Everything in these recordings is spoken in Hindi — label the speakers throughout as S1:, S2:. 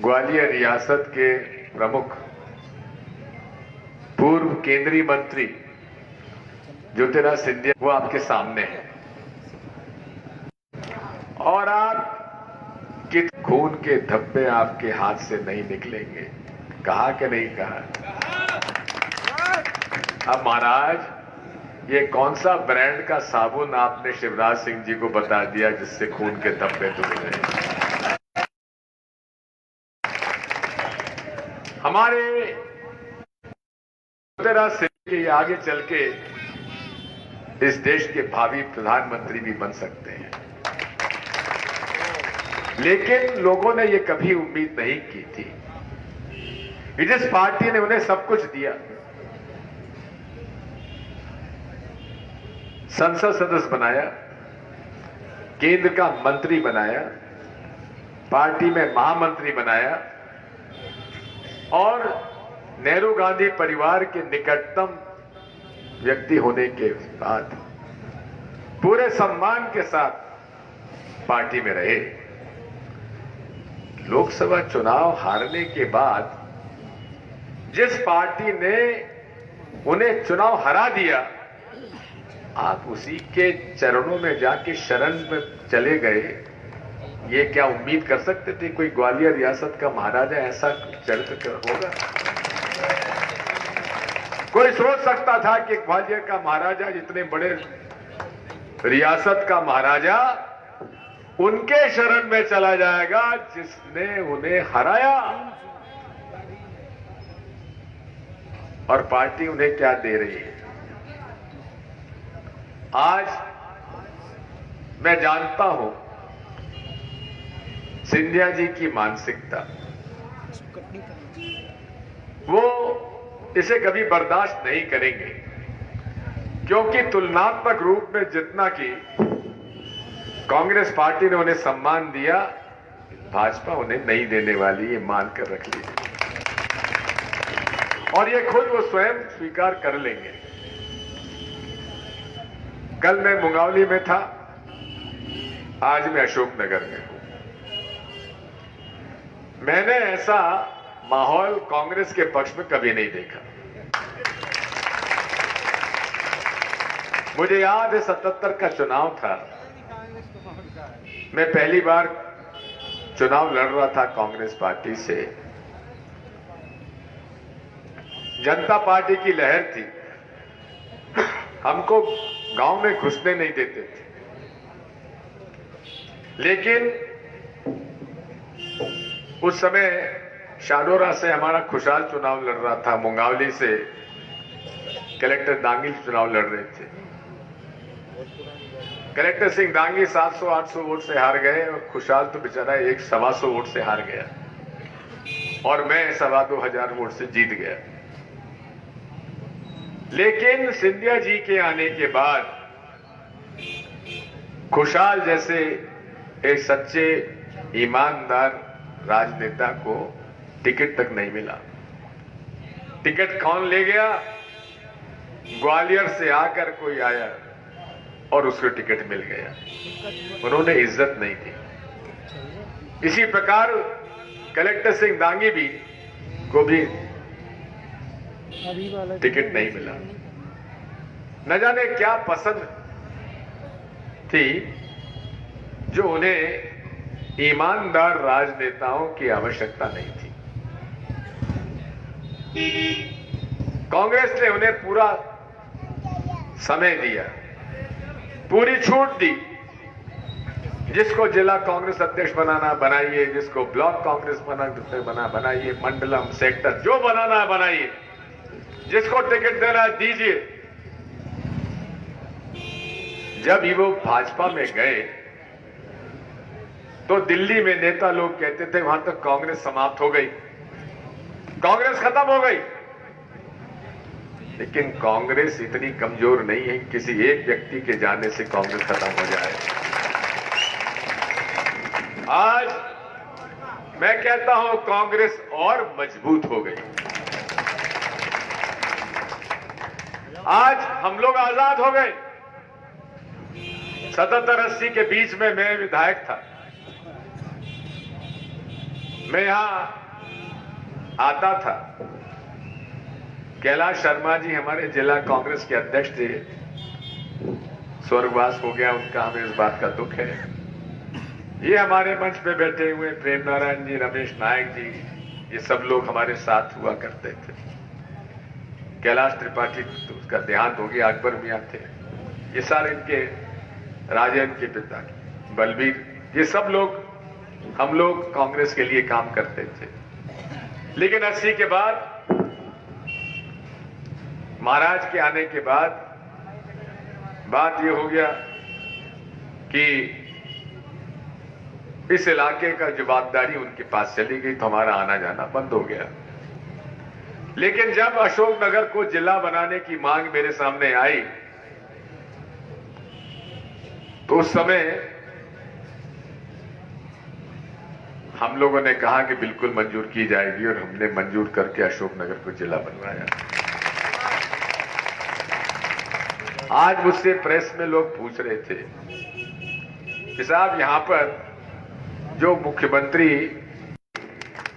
S1: ग्वालियर रियासत के प्रमुख पूर्व केंद्रीय मंत्री ज्योतिराज सिंधिया वो आपके सामने है और आप कि खून के धब्बे आपके हाथ से नहीं निकलेंगे। कहा कि नहीं कहा? अब महाराज ये कौन सा ब्रांड का साबुन आपने शिवराज सिंह जी को बता दिया जिससे खून के धब्बे धुल रहे? हमारे ज्योतिराज सिंह के आगे चल के इस देश के भावी प्रधानमंत्री भी बन सकते हैं, लेकिन लोगों ने ये कभी उम्मीद नहीं की थी कि जिस पार्टी ने उन्हें सब कुछ दिया, संसद सदस्य बनाया, केंद्र का मंत्री बनाया, पार्टी में महामंत्री बनाया और नेहरू गांधी परिवार के निकटतम व्यक्ति होने के बाद पूरे सम्मान के साथ पार्टी में रहे। लोकसभा चुनाव हारने के बाद जिस पार्टी ने उन्हें चुनाव हरा दिया, आप उसी के चरणों में जाके शरण में चले गए। ये क्या उम्मीद कर सकते थे कोई ग्वालियर रियासत का महाराजा ऐसा चरित्र होगा? कोई सोच सकता था कि ग्वालियर का महाराजा, जितने बड़े रियासत का महाराजा, उनके शरण में चला जाएगा जिसने उन्हें हराया? और पार्टी उन्हें क्या दे रही है? आज मैं जानता हूं सिंधिया जी की मानसिकता, वो इसे कभी बर्दाश्त नहीं करेंगे, क्योंकि तुलनात्मक रूप में जितना कि कांग्रेस पार्टी ने उन्हें सम्मान दिया, भाजपा उन्हें नहीं देने वाली, ये मानकर रख लीजिए। और ये खुद वो स्वयं स्वीकार कर लेंगे। कल मैं मुंगावली में था, आज मैं अशोकनगर में हूं। मैंने ऐसा माहौल कांग्रेस के पक्ष में कभी नहीं देखा। मुझे याद है 77 का चुनाव था, मैं पहली बार चुनाव लड़ रहा था कांग्रेस पार्टी से। जनता पार्टी की लहर थी, हमको गांव में घुसने नहीं देते थे, लेकिन उस समय शाडोरा से हमारा खुशहाल चुनाव लड़ रहा था, मुंगावली से कलेक्टर दांगी चुनाव लड़ रहे थे। कलेक्टर सिंह दांगी 700-800 वोट से हार गए और खुशहाल तो बेचारा 100-125 वोट से हार गया और मैं 2,25,000 वोट से जीत गया। लेकिन सिंधिया जी के आने के बाद खुशहाल जैसे एक सच्चे ईमानदार राजनेता को टिकट तक नहीं मिला। टिकट कौन ले गया? ग्वालियर से आकर कोई आया और उसको टिकट मिल गया। उन्होंने इज्जत नहीं दी। इसी प्रकार कलेक्टर सिंह दांगी भी को भी टिकट नहीं मिला। न जाने क्या पसंद थी जो उन्हें ईमानदार राजनेताओं की आवश्यकता नहीं थी। कांग्रेस ने उन्हें पूरा समय दिया, पूरी छूट दी। जिसको जिला कांग्रेस अध्यक्ष बनाना बनाइए, जिसको ब्लॉक कांग्रेस बनाइए, मंडलम सेक्टर जो बनाना है बनाइए, जिसको टिकट देना है दीजिए। जब ही वो भाजपा में गए तो दिल्ली में नेता लोग कहते थे वहां तक कांग्रेस समाप्त हो गई, कांग्रेस खत्म हो गई। लेकिन कांग्रेस इतनी कमजोर नहीं है किसी एक व्यक्ति के जाने से कांग्रेस खत्म हो जाए। आज मैं कहता हूं कांग्रेस और मजबूत हो गई। आज हम लोग आजाद हो गए। 77-80 के बीच में मैं विधायक था। मैं यहां आता था, कैलाश शर्मा जी हमारे जिला कांग्रेस के अध्यक्ष थे, स्वर्गवास हो गया उनका, हमें इस बात का दुख है। ये हमारे मंच पे बैठे हुए प्रेम नारायण जी, रमेश नायक जी, ये सब लोग हमारे साथ हुआ करते थे। कैलाश त्रिपाठी तो उसका देहांत हो गया, अकबर मियां थे, ये सारे इनके राजेंद्र के पिता बलबीर, ये सब लोग, हम लोग कांग्रेस के लिए काम करते थे। लेकिन 80 के बाद, महाराज के आने के बाद बात ये हो गया कि इस इलाके का जवाबदारी उनके पास चली गई, तो हमारा आना जाना बंद हो गया। लेकिन जब अशोकनगर को जिला बनाने की मांग मेरे सामने आई, तो उस समय हम लोगों ने कहा कि बिल्कुल मंजूर की जाएगी, और हमने मंजूर करके अशोकनगर को जिला बनवाया। आज मुझसे प्रेस में लोग पूछ रहे थे कि साहब यहां पर जो मुख्यमंत्री,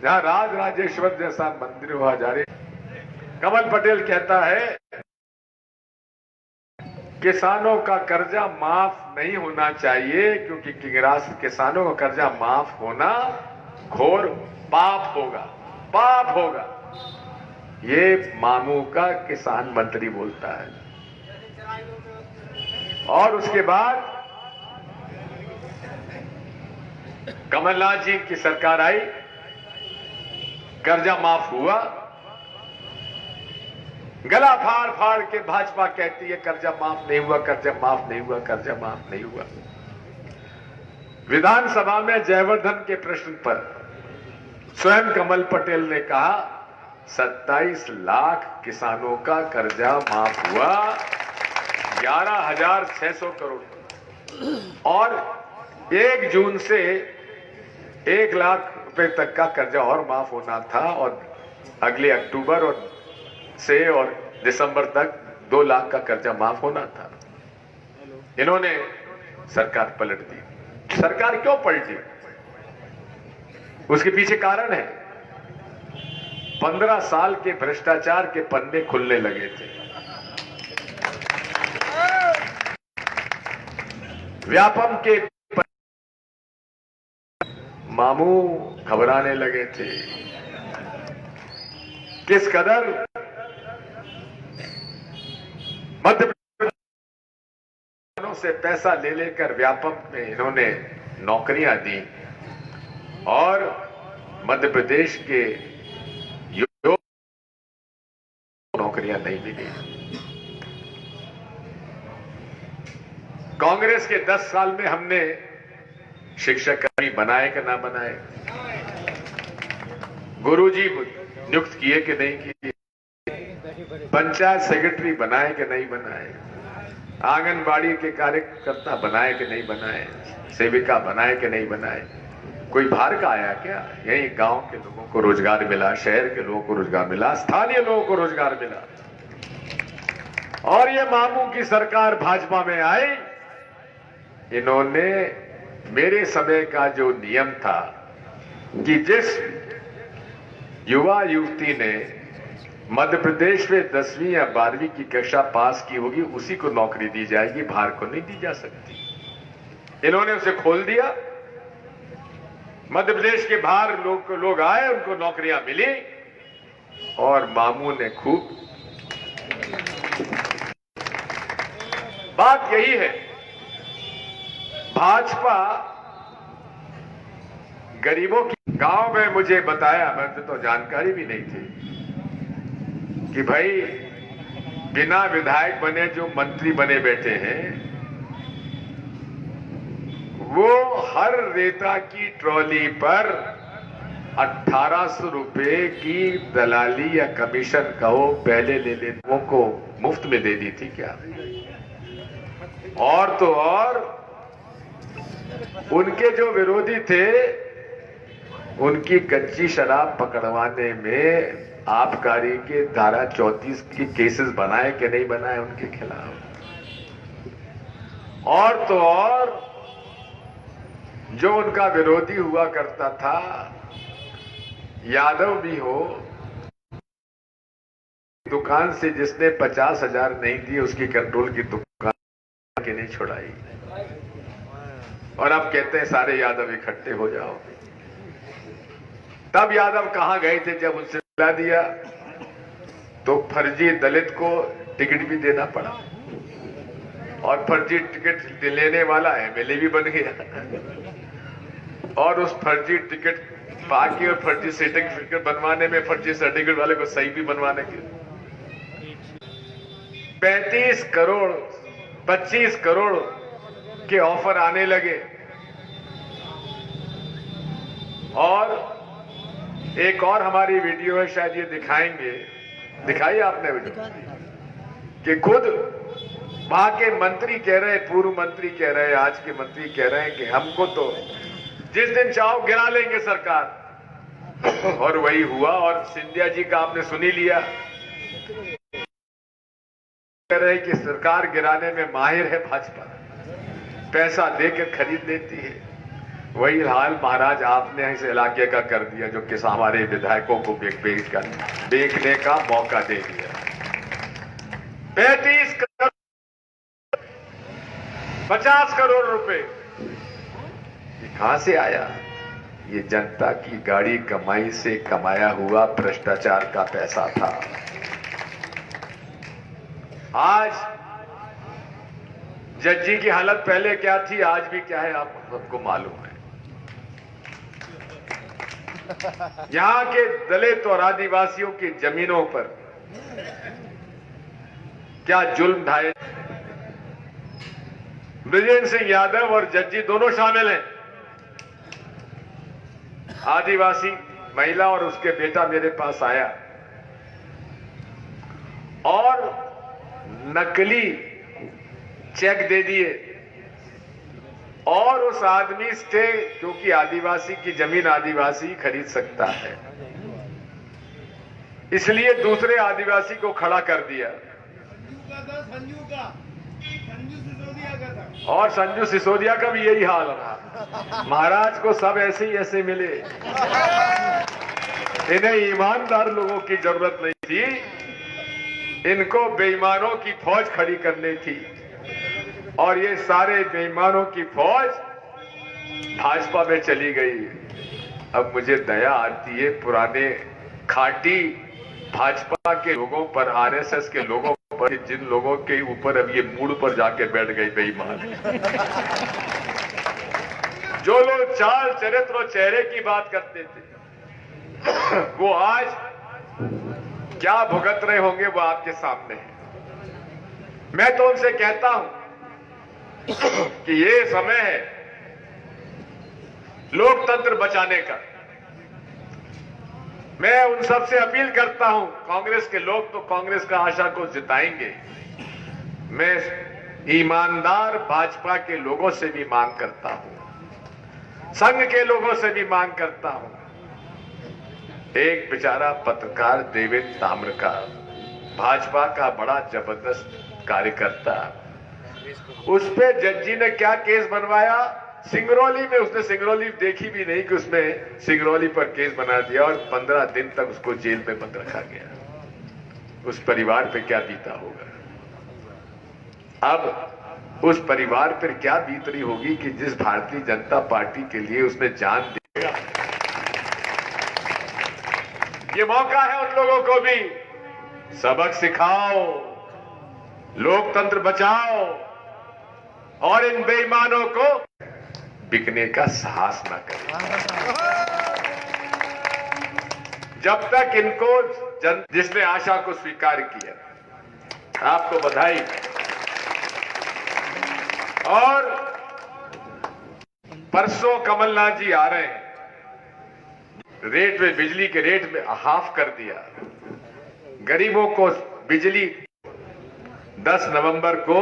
S1: जहां राज राजेश्वर जैसा मंदिर हुआ जा रहे, कमल पटेल कहता है किसानों का कर्जा माफ नहीं होना चाहिए, क्योंकि किसानों का कर्जा माफ होना घोर पाप होगा, पाप होगा। ये मामू का किसान मंत्री बोलता है। और उसके बाद कमलनाथ जी की सरकार आई, कर्जा माफ हुआ, गला फाड़ फाड़ के भाजपा कहती है कर्जा माफ नहीं हुआ, कर्जा माफ नहीं हुआ, कर्जा माफ नहीं हुआ। विधानसभा में जयवर्धन के प्रश्न पर स्वयं कमल पटेल ने कहा 27 लाख किसानों का कर्जा माफ हुआ, 11,600 करोड़, और 1 जून से 1 लाख रुपए तक का कर्जा और माफ होना था, और अगले अक्टूबर से और दिसंबर तक 2 लाख का कर्जा माफ होना था। इन्होंने सरकार पलट दी। सरकार क्यों पलटी? उसके पीछे कारण है, 15 साल के भ्रष्टाचार के पन्ने खुलने लगे थे। व्यापम के मामू घबराने लगे थे। किस कदर मध्य से पैसा ले लेकर व्यापम में इन्होंने नौकरियां दी, और मध्य प्रदेश के युवकों को नौकरियां नहीं मिली। कांग्रेस के 10 साल में हमने शिक्षक कर्मी बनाए कि ना बनाए, गुरुजी नियुक्त किए कि नहीं किए, पंचायत सेक्रेटरी बनाए कि नहीं बनाए, आंगनबाड़ी के कार्यकर्ता बनाए कि नहीं बनाए, सेविका बनाए कि नहीं बनाए। कोई बाहर का आया क्या? यही गांव के लोगों को रोजगार मिला, शहर के लोगों को रोजगार मिला, स्थानीय लोगों को रोजगार मिला। और ये मामू की सरकार भाजपा में आई, इन्होंने मेरे समय का जो नियम था कि जिस युवा युवती ने मध्य प्रदेश में 10वीं या 12वीं की कक्षा पास की होगी उसी को नौकरी दी जाएगी, बाहर को नहीं दी जा सकती। इन्होंने उसे खोल दिया। मध्य प्रदेश के बाहर लोग आए, उनको नौकरियां मिली, और मामू ने खूब। बात यही है, भाजपा गरीबों की। गांव में मुझे बताया, मुझे तो जानकारी भी नहीं थी, कि भाई बिना विधायक बने जो मंत्री बने बैठे हैं, वो हर रेता की ट्रॉली पर 1800 रुपए की दलाली या कमीशन कहो पहले ले लेने को मुफ्त में दे दी थी क्या? और तो और उनके जो विरोधी थे, उनकी कच्ची शराब पकड़वाने में आबकारी के धारा 34 के केसेस बनाए कि नहीं बनाए उनके खिलाफ। और तो और जो उनका विरोधी हुआ करता था, यादव भी हो, दुकान से जिसने 50,000 नहीं दी उसकी कंट्रोल की दुकान के नहीं छुड़ाई, और अब कहते हैं सारे यादव इकट्ठे हो जाओ। तब यादव कहां गए थे जब उनसे मिला दिया तो फर्जी दलित को टिकट भी देना पड़ा, और फर्जी टिकट लेने वाला एमएलए भी बन गया, और उस फर्जी टिकट बाकी और फर्जी सर्टिफिकेट बनवाने में फर्जी सर्टिफिकेट वाले को सही भी बनवाने के 35 करोड़ 25 करोड़ के ऑफर आने लगे। और एक और हमारी वीडियो है, शायद ये दिखाएंगे, दिखाई आपने वीडियो, कि खुद वहां के मंत्री कह रहे हैं, पूर्व मंत्री कह रहे हैं, आज के मंत्री कह रहे हैं कि हमको तो जिस दिन चाहो गिरा लेंगे सरकार। और वही हुआ। और सिंधिया जी का आपने सुनी लिया, कह रहे कि सरकार गिराने में माहिर है भाजपा, पैसा देकर खरीद लेती है। वही हाल महाराज आपने इस इलाके का कर दिया, जो किसान हमारे विधायकों को बेचने का मौका दे दिया। 35 करोड़ 50 करोड़ रुपए कहां से आया? ये जनता की गाड़ी कमाई से कमाया हुआ भ्रष्टाचार का पैसा था। आज जज्जी की हालत पहले क्या थी, आज भी क्या है, आप सबको मालूम है। यहां के दलित और आदिवासियों की जमीनों पर क्या जुल्म ढाए। ब्रिजेंद्र सिंह यादव और जज्जी दोनों शामिल हैं। आदिवासी महिला और उसके बेटा मेरे पास आया और नकली चेक दे दिए, और उस आदमी से, क्योंकि आदिवासी की जमीन आदिवासी खरीद सकता है, इसलिए दूसरे आदिवासी को खड़ा कर दिया। और संजू सिसोदिया का भी यही हाल रहा। महाराज को सब ऐसे ही ऐसे मिले। इन्हें ईमानदार लोगों की जरूरत नहीं थी, इनको बेईमानों की फौज खड़ी करनी थी। और ये सारे बेईमानों की फौज भाजपा में चली गई। अब मुझे दया आती है पुराने खाटी भाजपा के लोगों पर, आरएसएस के लोगों पर, जिन लोगों के ऊपर अब ये मूड पर जाके बैठ गई बेईमान। जो लोग चाल चरित्र और चेहरे की बात करते थे, वो आज क्या भुगत रहे होंगे वो आपके सामने है। मैं तो उनसे कहता हूं कि ये समय है लोकतंत्र बचाने का। मैं उन सब से अपील करता हूं, कांग्रेस के लोग तो कांग्रेस का आशा को जिताएंगे, मैं ईमानदार भाजपा के लोगों से भी मांग करता हूं, संघ के लोगों से भी मांग करता हूं। एक बेचारा पत्रकार देवेंद्र ताम्रकार, भाजपा का बड़ा जबरदस्त कार्यकर्ता, उस पे जज्जी ने क्या केस बनवाया, सिंगरौली में। उसने सिंगरौली देखी भी नहीं कि उसमें सिंगरौली पर केस बना दिया और 15 दिन तक उसको जेल में बंद रखा गया। उस परिवार पे क्या बीता होगा? अब उस परिवार पर क्या बीत रही होगी कि जिस भारतीय जनता पार्टी के लिए उसने जान दिया। ये मौका है उन लोगों को भी, सबक सिखाओ, लोकतंत्र बचाओ और इन बेईमानों को बिकने का साहस ना करें। जब तक इनको जिसने आशा को स्वीकार किया, आपको बधाई। और परसों कमलनाथ जी आ रहे हैं, रेट में, बिजली के रेट में हाफ कर दिया। गरीबों को बिजली 10 नवंबर को